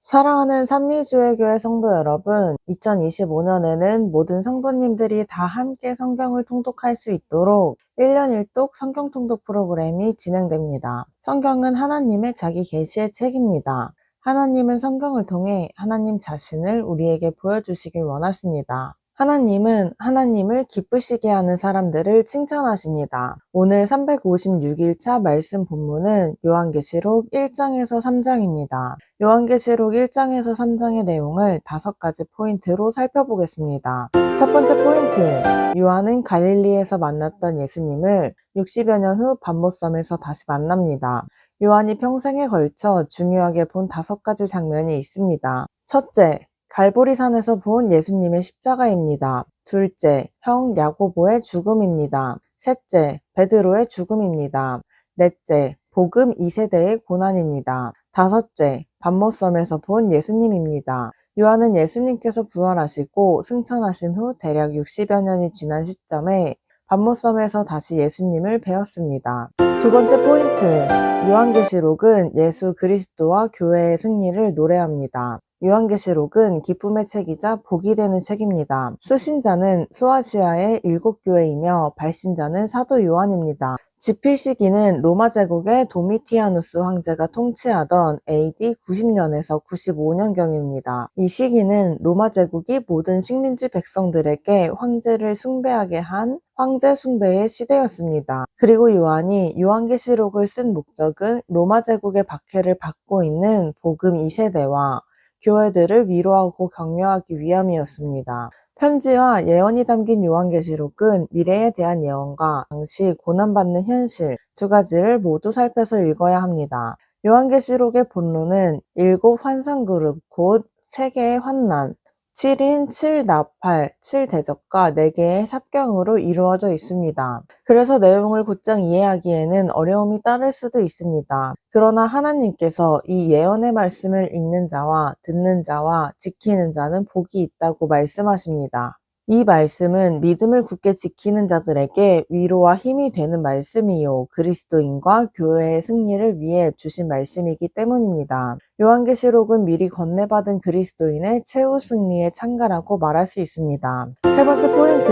사랑하는 삼리주의교회 성도 여러분, 2025년에는 모든 성도님들이 다 함께 성경을 통독할 수 있도록 1년 1독 성경 통독 프로그램이 진행됩니다. 성경은 하나님의 자기 계시의 책입니다. 하나님은 성경을 통해 하나님 자신을 우리에게 보여주시길 원하십니다. 하나님은 하나님을 기쁘시게 하는 사람들을 칭찬하십니다. 오늘 356일차 말씀 본문은 요한계시록 1장에서 3장입니다. 요한계시록 1장에서 3장의 내용을 5가지 포인트로 살펴보겠습니다. 첫 번째 포인트, 요한은 갈릴리에서 만났던 예수님을 60여 년 후 반모섬에서 다시 만납니다. 요한이 평생에 걸쳐 중요하게 본 5가지 장면이 있습니다. 첫째, 갈보리산에서 본 예수님의 십자가입니다. 둘째, 형 야고보의 죽음입니다. 셋째, 베드로의 죽음입니다. 넷째, 복음 2세대의 고난입니다. 다섯째, 반모섬에서 본 예수님입니다. 요한은 예수님께서 부활하시고 승천하신 후 대략 60여 년이 지난 시점에 반모섬에서 다시 예수님을 뵈었습니다. 두 번째 포인트, 요한계시록은 예수 그리스도와 교회의 승리를 노래합니다. 요한계시록은 기쁨의 책이자 복이 되는 책입니다. 수신자는 소아시아의 7교회이며 발신자는 사도 요한입니다. 집필 시기는 로마 제국의 도미티아누스 황제가 통치하던 AD 90년에서 95년경입니다. 이 시기는 로마 제국이 모든 식민지 백성들에게 황제를 숭배하게 한 황제 숭배의 시대였습니다. 그리고 요한이 요한계시록을 쓴 목적은 로마 제국의 박해를 받고 있는 복음 2세대와 교회들을 위로하고 격려하기 위함이었습니다. 편지와 예언이 담긴 요한계시록은 미래에 대한 예언과 당시 고난받는 현실 2가지를 모두 살펴서 읽어야 합니다. 요한계시록의 본론은 7 환상그룹 곧 3개의 환난, 7인 7나팔, 7대적과 4개의 삽경으로 이루어져 있습니다. 그래서 내용을 곧장 이해하기에는 어려움이 따를 수도 있습니다. 그러나 하나님께서 이 예언의 말씀을 읽는 자와 듣는 자와 지키는 자는 복이 있다고 말씀하십니다. 이 말씀은 믿음을 굳게 지키는 자들에게 위로와 힘이 되는 말씀이요 그리스도인과 교회의 승리를 위해 주신 말씀이기 때문입니다. 요한계시록은 미리 건네받은 그리스도인의 최후 승리의 창가라고 말할 수 있습니다. 세 번째 포인트,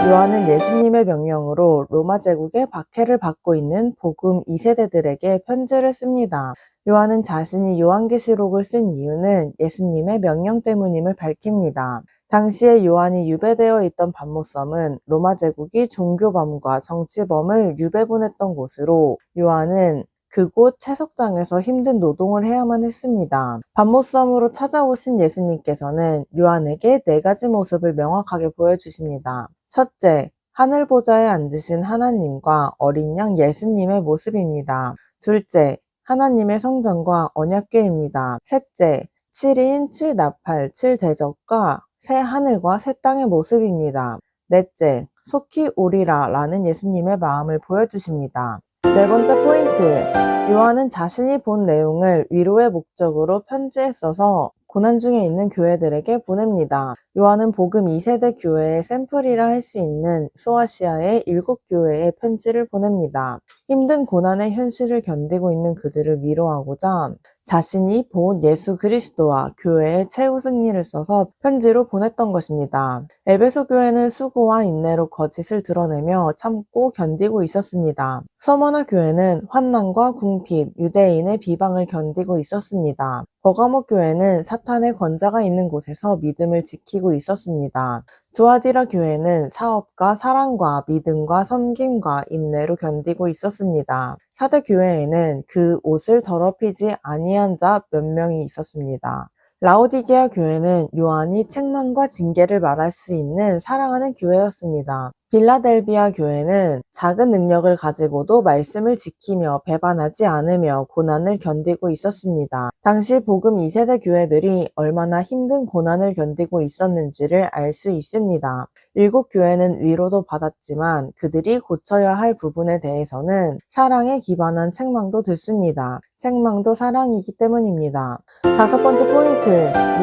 요한은 예수님의 명령으로 로마 제국의 박해를 받고 있는 복음 2세대들에게 편지를 씁니다. 요한은 자신이 요한계시록을 쓴 이유는 예수님의 명령 때문임을 밝힙니다. 당시에 요한이 유배되어 있던 반모섬은 로마 제국이 종교범과 정치범을 유배보냈던 곳으로 요한은 그곳 채석장에서 힘든 노동을 해야만 했습니다. 반모섬으로 찾아오신 예수님께서는 요한에게 4가지 모습을 명확하게 보여주십니다. 첫째, 하늘 보좌에 앉으신 하나님과 어린 양 예수님의 모습입니다. 둘째, 하나님의 성전과 언약궤입니다. 셋째, 7인 7나팔 7대적과 새 하늘과 새 땅의 모습입니다. 넷째, 속히 오리라 라는 예수님의 마음을 보여주십니다. 네 번째 포인트, 요한은 자신이 본 내용을 위로의 목적으로 편지에 써서 고난 중에 있는 교회들에게 보냅니다. 요한은 복음 2세대 교회의 샘플이라 할 수 있는 소아시아의 7교회에 편지를 보냅니다. 힘든 고난의 현실을 견디고 있는 그들을 위로하고자 자신이 본 예수 그리스도와 교회의 최후 승리를 써서 편지로 보냈던 것입니다. 에베소 교회는 수고와 인내로 거짓을 드러내며 참고 견디고 있었습니다. 서머나 교회는 환난과 궁핍, 유대인의 비방을 견디고 있었습니다. 버가모 교회는 사탄의 권자가 있는 곳에서 믿음을 지키고 있었습니다. 두아디라 교회는 사업과 사랑과 믿음과 섬김과 인내로 견디고 있었습니다. 사대 교회에는 그 옷을 더럽히지 아니한 자 몇 명이 있었습니다. 라오디게아 교회는 요한이 책망과 징계를 말할 수 있는 사랑하는 교회였습니다. 빌라델비아 교회는 작은 능력을 가지고도 말씀을 지키며 배반하지 않으며 고난을 견디고 있었습니다. 당시 복음 2세대 교회들이 얼마나 힘든 고난을 견디고 있었는지를 알 수 있습니다. 7교회는 위로도 받았지만 그들이 고쳐야 할 부분에 대해서는 사랑에 기반한 책망도 듣습니다. 책망도 사랑이기 때문입니다. 5번째 포인트,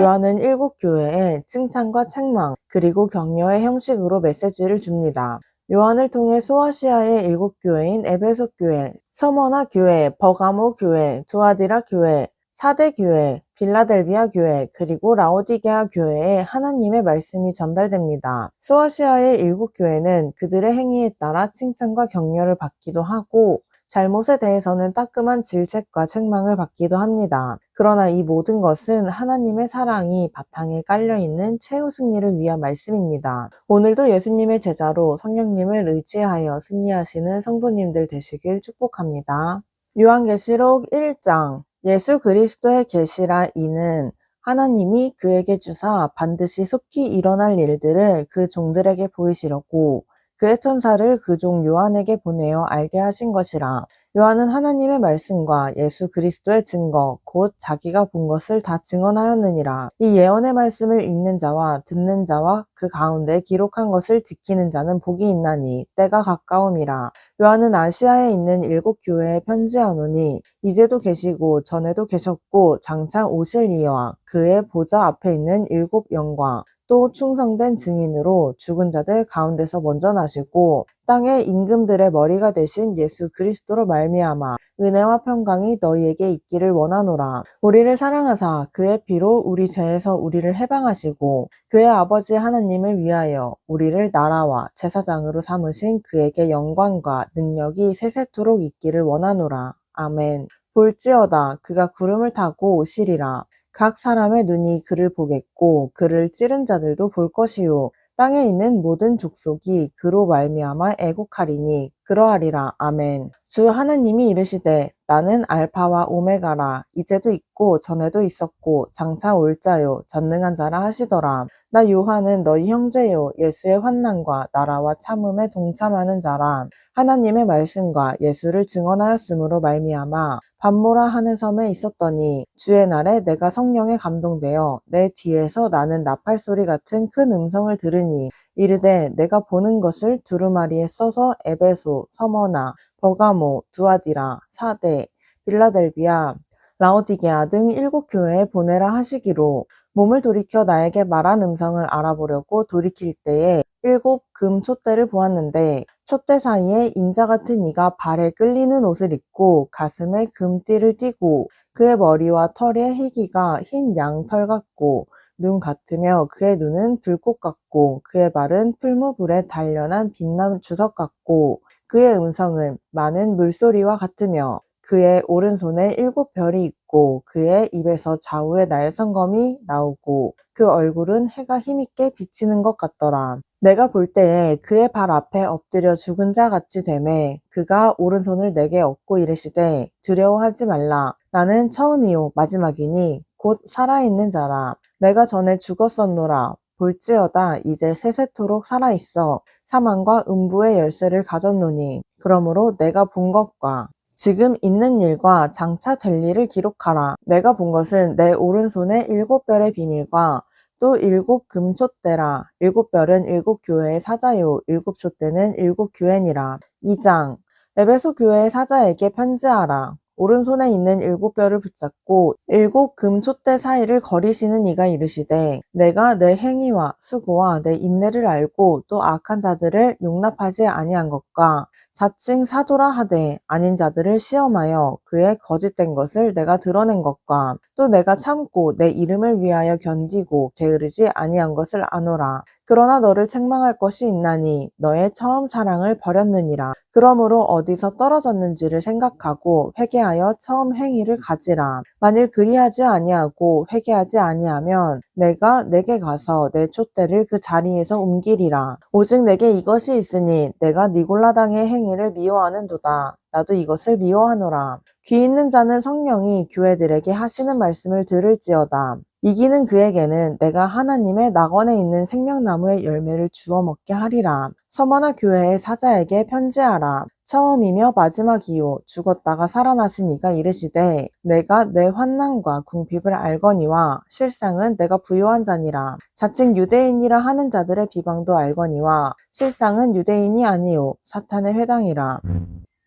요한은 7교회에 칭찬과 책망, 그리고 격려의 형식으로 메시지를 줍니다. 요한을 통해 소아시아의 7교회인 에베소 교회, 서머나 교회, 버가모 교회, 두아디라 교회, 사대 교회, 빌라델비아 교회, 그리고 라오디게아 교회에 하나님의 말씀이 전달됩니다. 수아시아의 7교회는 그들의 행위에 따라 칭찬과 격려를 받기도 하고 잘못에 대해서는 따끔한 질책과 책망을 받기도 합니다. 그러나 이 모든 것은 하나님의 사랑이 바탕에 깔려있는 최후 승리를 위한 말씀입니다. 오늘도 예수님의 제자로 성령님을 의지하여 승리하시는 성도님들 되시길 축복합니다. 요한계시록 1장 예수 그리스도의 계시라 이는 하나님이 그에게 주사 반드시 속히 일어날 일들을 그 종들에게 보이시려고 그의 천사를 그 종 요한에게 보내어 알게 하신 것이라. 요한은 하나님의 말씀과 예수 그리스도의 증거 곧 자기가 본 것을 다 증언하였느니라. 이 예언의 말씀을 읽는 자와 듣는 자와 그 가운데 기록한 것을 지키는 자는 복이 있나니 때가 가까움이라. 요한은 아시아에 있는 7교회에 편지하노니 이제도 계시고 전에도 계셨고 장차 오실 이와 그의 보좌 앞에 있는 7영과 또 충성된 증인으로 죽은 자들 가운데서 먼저 나시고 땅의 임금들의 머리가 되신 예수 그리스도로 말미암아 은혜와 평강이 너희에게 있기를 원하노라. 우리를 사랑하사 그의 피로 우리 죄에서 우리를 해방하시고 그의 아버지 하나님을 위하여 우리를 나라와 제사장으로 삼으신 그에게 영광과 능력이 세세토록 있기를 원하노라. 아멘. 볼지어다 그가 구름을 타고 오시리라. 각 사람의 눈이 그를 보겠고 그를 찌른 자들도 볼 것이요 땅에 있는 모든 족속이 그로 말미암아 애곡하리니 그러하리라. 아멘. 주 하나님이 이르시되 나는 알파와 오메가라. 이제도 있고 전에도 있었고 장차 올 자요 전능한 자라 하시더라. 나 요한은 너희 형제요 예수의 환난과 나라와 참음에 동참하는 자라. 하나님의 말씀과 예수를 증언하였으므로 말미암아 밤모라 하는 섬에 있었더니 주의 날에 내가 성령에 감동되어 내 뒤에서 나는 나팔 소리 같은 큰 음성을 들으니 이르되 내가 보는 것을 두루마리에 써서 에베소, 서머나, 버가모, 두아디라, 사대, 빌라델비아, 라오디게아 등 7교회에 보내라 하시기로 몸을 돌이켜 나에게 말한 음성을 알아보려고 돌이킬 때에 7금 촛대를 보았는데 촛대 사이에 인자 같은 이가 발에 끌리는 옷을 입고 가슴에 금띠를 띠고 그의 머리와 털의 희기가 흰 양털 같고 눈 같으며 그의 눈은 불꽃 같고 그의 발은 풀무불에 단련한 빛난 주석 같고 그의 음성은 많은 물소리와 같으며 그의 오른손에 7별이 있고 그의 입에서 좌우에 날성검이 나오고 그 얼굴은 해가 힘있게 비치는 것 같더라. 내가 볼 때에 그의 발 앞에 엎드려 죽은 자 같이 되매 그가 오른손을 내게 얻고 이르시되 두려워하지 말라. 나는 처음이요 마지막이니 곧 살아있는 자라. 내가 전에 죽었었노라. 볼지어다 이제 세세토록 살아있어 사망과 음부의 열쇠를 가졌노니 그러므로 내가 본 것과 지금 있는 일과 장차 될 일을 기록하라. 내가 본 것은 내 오른손에 7별의 비밀과 또 7금촛대라. 7별은 7교회의 사자요 7촛대는 7교회니라. 2장 에베소 교회의 사자에게 편지하라. 오른손에 있는 7별을 붙잡고 7금촛대 사이를 거리시는 이가 이르시되 내가 내 행위와 수고와 내 인내를 알고 또 악한 자들을 용납하지 아니한 것과 자칭 사도라 하되 아닌 자들을 시험하여 그의 거짓된 것을 내가 드러낸 것과 또 내가 참고 내 이름을 위하여 견디고 게으르지 아니한 것을 아노라. 그러나 너를 책망할 것이 있나니 너의 처음 사랑을 버렸느니라. 그러므로 어디서 떨어졌는지를 생각하고 회개하여 처음 행위를 가지라. 만일 그리하지 아니하고 회개하지 아니하면 내가 내게 가서 내 촛대를 그 자리에서 옮기리라. 오직 내게 이것이 있으니 내가 니골라당의 행위를 미워하는도다. 나도 이것을 미워하노라. 귀 있는 자는 성령이 교회들에게 하시는 말씀을 들을지어다. 이기는 그에게는 내가 하나님의 낙원에 있는 생명나무의 열매를 주워 먹게 하리라. 서머나 교회의 사자에게 편지하라. 처음이며 마지막이요 죽었다가 살아나신 이가 이르시되 내가 내 환난과 궁핍을 알거니와 실상은 내가 부요한 자니라. 자칭 유대인이라 하는 자들의 비방도 알거니와 실상은 유대인이 아니요 사탄의 회당이라.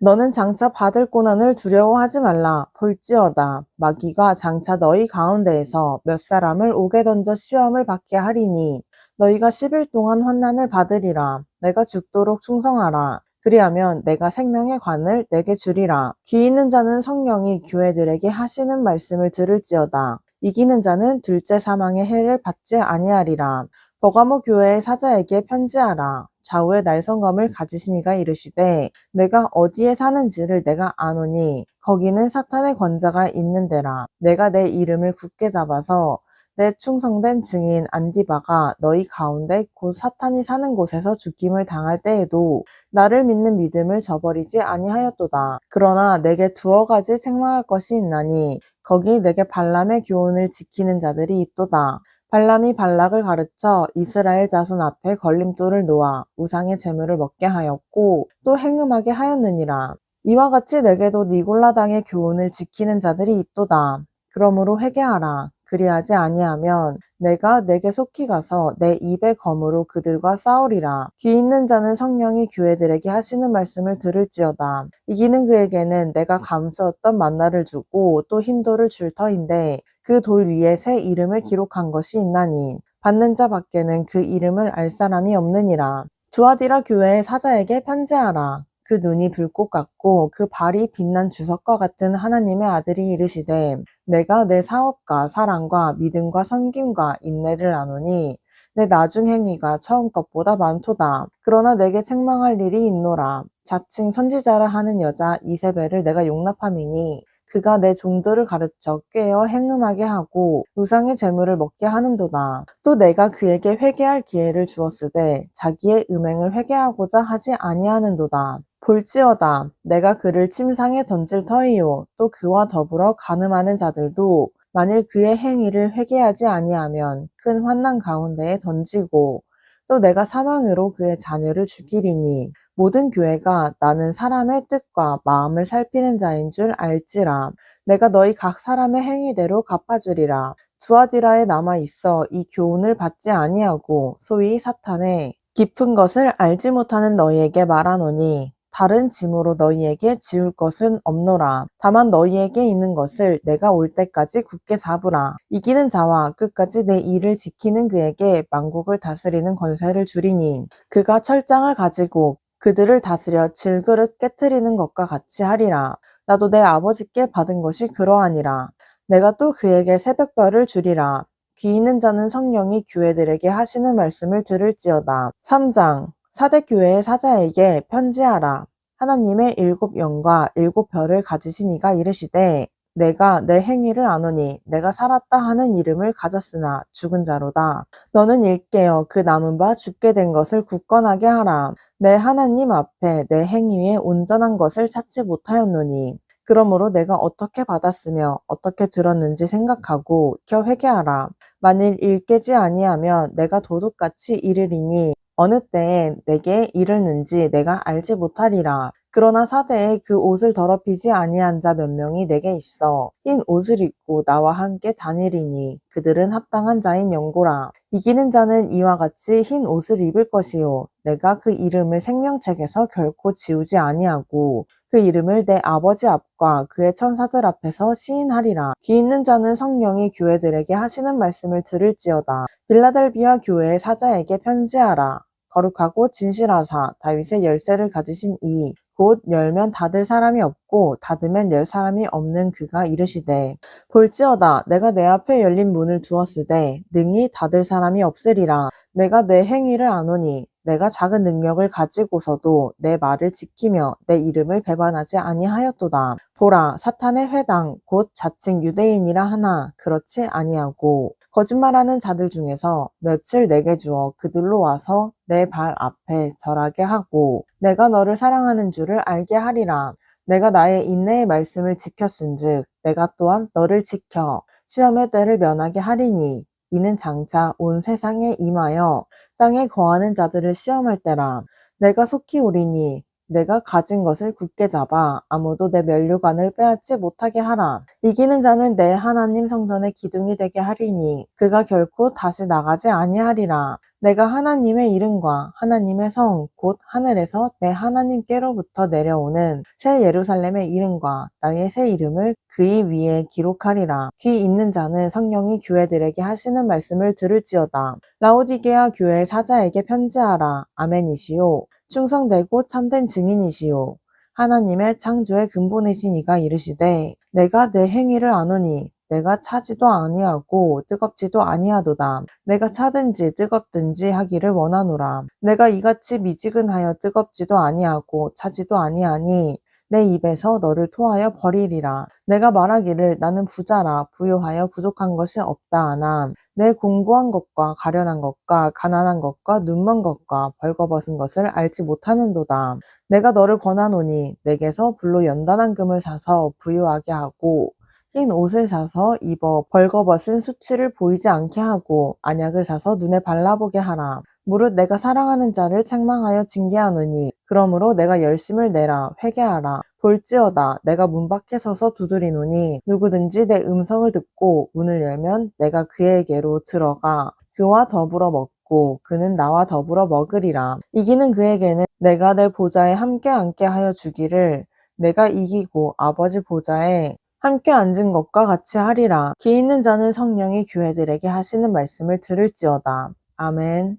너는 장차 받을 고난을 두려워하지 말라. 볼지어다 마귀가 장차 너희 가운데에서 몇 사람을 옥에 던져 시험을 받게 하리니 너희가 10일 동안 환난을 받으리라. 내가 죽도록 충성하라. 그리하면 내가 생명의 관을 내게 주리라. 귀 있는 자는 성령이 교회들에게 하시는 말씀을 들을지어다. 이기는 자는 둘째 사망의 해를 받지 아니하리라. 버가모 교회의 사자에게 편지하라. 좌우의 날성검을 가지신 이가 이르시되 내가 어디에 사는지를 내가 아노니 거기는 사탄의 권자가 있는 데라. 내가 내 이름을 굳게 잡아서 내 충성된 증인 안디바가 너희 가운데 곧 사탄이 사는 곳에서 죽임을 당할 때에도 나를 믿는 믿음을 저버리지 아니하였도다. 그러나 내게 두어 가지 책망할 것이 있나니 거기 내게 발람의 교훈을 지키는 자들이 있도다. 발람이 발락을 가르쳐 이스라엘 자손 앞에 걸림돌을 놓아 우상의 재물을 먹게 하였고 또 행음하게 하였느니라. 이와 같이 내게도 니골라당의 교훈을 지키는 자들이 있도다. 그러므로 회개하라. 그리하지 아니하면 내가 내게 속히 가서 내 입의 검으로 그들과 싸우리라. 귀 있는 자는 성령이 교회들에게 하시는 말씀을 들을지어다. 이기는 그에게는 내가 감추었던 만나를 주고 또 흰 돌을 줄 터인데 그 돌 위에 새 이름을 기록한 것이 있나니 받는 자 밖에는 그 이름을 알 사람이 없느니라. 두아디라 교회의 사자에게 편지하라. 그 눈이 불꽃 같고 그 발이 빛난 주석과 같은 하나님의 아들이 이르시되 내가 내 사업과 사랑과 믿음과 섬김과 인내를 아노니 내 나중 행위가 처음 것보다 많도다. 그러나 내게 책망할 일이 있노라. 자칭 선지자라 하는 여자 이세벨을 내가 용납함이니 그가 내 종들을 가르쳐 꾀어 행음하게 하고 우상의 재물을 먹게 하는도다. 또 내가 그에게 회개할 기회를 주었으되 자기의 음행을 회개하고자 하지 아니하는도다. 볼지어다 내가 그를 침상에 던질 터이요 또 그와 더불어 간음하는 자들도 만일 그의 행위를 회개하지 아니하면 큰 환난 가운데에 던지고 또 내가 사망으로 그의 자녀를 죽이리니 모든 교회가 나는 사람의 뜻과 마음을 살피는 자인 줄 알지라. 내가 너희 각 사람의 행위대로 갚아주리라. 두아디라에 남아 있어 이 교훈을 받지 아니하고 소위 사탄의 깊은 것을 알지 못하는 너희에게 말하노니 다른 짐으로 너희에게 지울 것은 없노라. 다만 너희에게 있는 것을 내가 올 때까지 굳게 잡으라. 이기는 자와 끝까지 내 일을 지키는 그에게 만국을 다스리는 권세를 주리니 그가 철장을 가지고 그들을 다스려 질그릇 깨트리는 것과 같이 하리라. 나도 내 아버지께 받은 것이 그러하니라. 내가 또 그에게 새벽별을 주리라. 귀 있는 자는 성령이 교회들에게 하시는 말씀을 들을지어다. 3장 사대 교회의 사자에게 편지하라. 하나님의 7영과 7별을 가지신 이가 이르시되 내가 내 행위를 아노니 내가 살았다 하는 이름을 가졌으나 죽은 자로다. 너는 일깨어 그 남은 바 죽게 된 것을 굳건하게 하라. 내 하나님 앞에 내 행위에 온전한 것을 찾지 못하였노니 그러므로 내가 어떻게 받았으며 어떻게 들었는지 생각하고 켜 회개하라. 만일 일깨지 아니하면 내가 도둑같이 이르리니 어느 때에 내게 이르는지 내가 알지 못하리라. 그러나 사대에 그 옷을 더럽히지 아니한 자 몇 명이 내게 있어 흰 옷을 입고 나와 함께 다니리니 그들은 합당한 자인 연고라. 이기는 자는 이와 같이 흰 옷을 입을 것이요 내가 그 이름을 생명책에서 결코 지우지 아니하고 그 이름을 내 아버지 앞과 그의 천사들 앞에서 시인하리라. 귀 있는 자는 성령이 교회들에게 하시는 말씀을 들을지어다. 빌라델비아 교회의 사자에게 편지하라. 거룩하고 진실하사 다윗의 열쇠를 가지신 이 곧 열면 닫을 사람이 없고 닫으면 열 사람이 없는 그가 이르시되 볼지어다 내가 내 앞에 열린 문을 두었으되 능히 닫을 사람이 없으리라. 내가 내 행위를 아노니 내가 작은 능력을 가지고서도 내 말을 지키며 내 이름을 배반하지 아니하였도다. 보라 사탄의 회당 곧 자칭 유대인이라 하나 그렇지 아니하고 거짓말하는 자들 중에서 며칠 내게 주어 그들로 와서 내 발 앞에 절하게 하고 내가 너를 사랑하는 줄을 알게 하리라. 내가 나의 인내의 말씀을 지켰은즉 내가 또한 너를 지켜 시험의 때를 면하게 하리니 이는 장차 온 세상에 임하여 땅에 거하는 자들을 시험할 때라. 내가 속히 오리니 내가 가진 것을 굳게 잡아 아무도 내 면류관을 빼앗지 못하게 하라. 이기는 자는 내 하나님 성전의 기둥이 되게 하리니 그가 결코 다시 나가지 아니하리라. 내가 하나님의 이름과 하나님의 성, 곧 하늘에서 내 하나님께로부터 내려오는 새 예루살렘의 이름과 나의 새 이름을 그의 위에 기록하리라. 귀 있는 자는 성령이 교회들에게 하시는 말씀을 들을지어다. 라오디게아 교회 사자에게 편지하라. 아멘이시요. 충성되고 참된 증인이시요. 하나님의 창조의 근본이신 이가 이르시되 내가 내 행위를 아노니 내가 차지도 아니하고 뜨겁지도 아니하도다. 내가 차든지 뜨겁든지 하기를 원하노라. 내가 이같이 미지근하여 뜨겁지도 아니하고 차지도 아니하니 내 입에서 너를 토하여 버리리라. 내가 말하기를 나는 부자라 부요하여 부족한 것이 없다 하나 내 공고한 것과 가련한 것과 가난한 것과 눈먼 것과 벌거벗은 것을 알지 못하는도다. 내가 너를 권하노니 내게서 불로 연단한 금을 사서 부요하게 하고 흰 옷을 사서 입어 벌거벗은 수치를 보이지 않게 하고 안약을 사서 눈에 발라보게 하라. 무릇 내가 사랑하는 자를 책망하여 징계하노니 그러므로 내가 열심을 내라 회개하라. 볼지어다 내가 문 밖에 서서 두드리노니 누구든지 내 음성을 듣고 문을 열면 내가 그에게로 들어가 그와 더불어 먹고 그는 나와 더불어 먹으리라. 이기는 그에게는 내가 내 보좌에 함께 앉게 하여 주기를 내가 이기고 아버지 보좌에 함께 앉은 것과 같이 하리라. 귀 있는 자는 성령이 교회들에게 하시는 말씀을 들을지어다. 아멘.